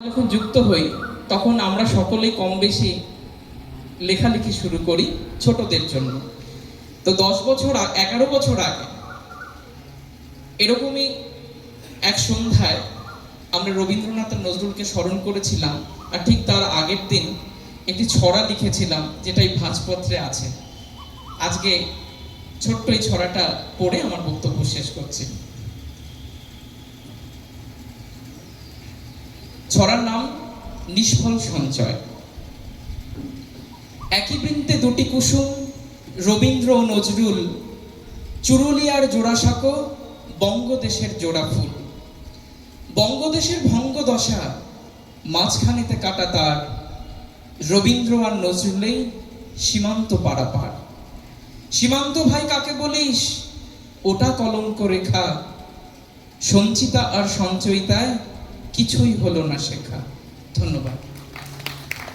যখন যুক্ত হই তখন আমরা সকলেই কম বেশি লেখালেখি শুরু করি ছোটদের জন্য। তো 11 বছর আগে এরকমই এক সন্ধ্যায় আমরা রবীন্দ্রনাথ নজরুলকে স্মরণ করেছিলাম, আর ঠিক তার আগের দিন একটি ছড়া লিখেছিলাম যেটা এই ভাঁজপত্রে আছে। আজকে ছোট্ট এই ছড়াটা পড়ে আমার বক্তব্য শেষ করছি। ছড়ার নাম নিষ্ফল সঞ্চয়। একই বৃন্তে দুটি কুসুম, রবীন্দ্র ও নজরুল, চুরুলিয়ার জোড়াসাঁকো, বঙ্গদেশের জোড়া ফুল। বঙ্গদেশের ভঙ্গদশা, মাঝখানেতে কাটা তার, রবীন্দ্র আর নজরুলেই সীমান্ত পারাপার। সীমান্ত ভাই কাকে বলিস? ওটা কলঙ্ক রেখা, সঞ্চিতা আর সঞ্চয়িতায় কিছুই হলো না শেখা। ধন্যবাদ।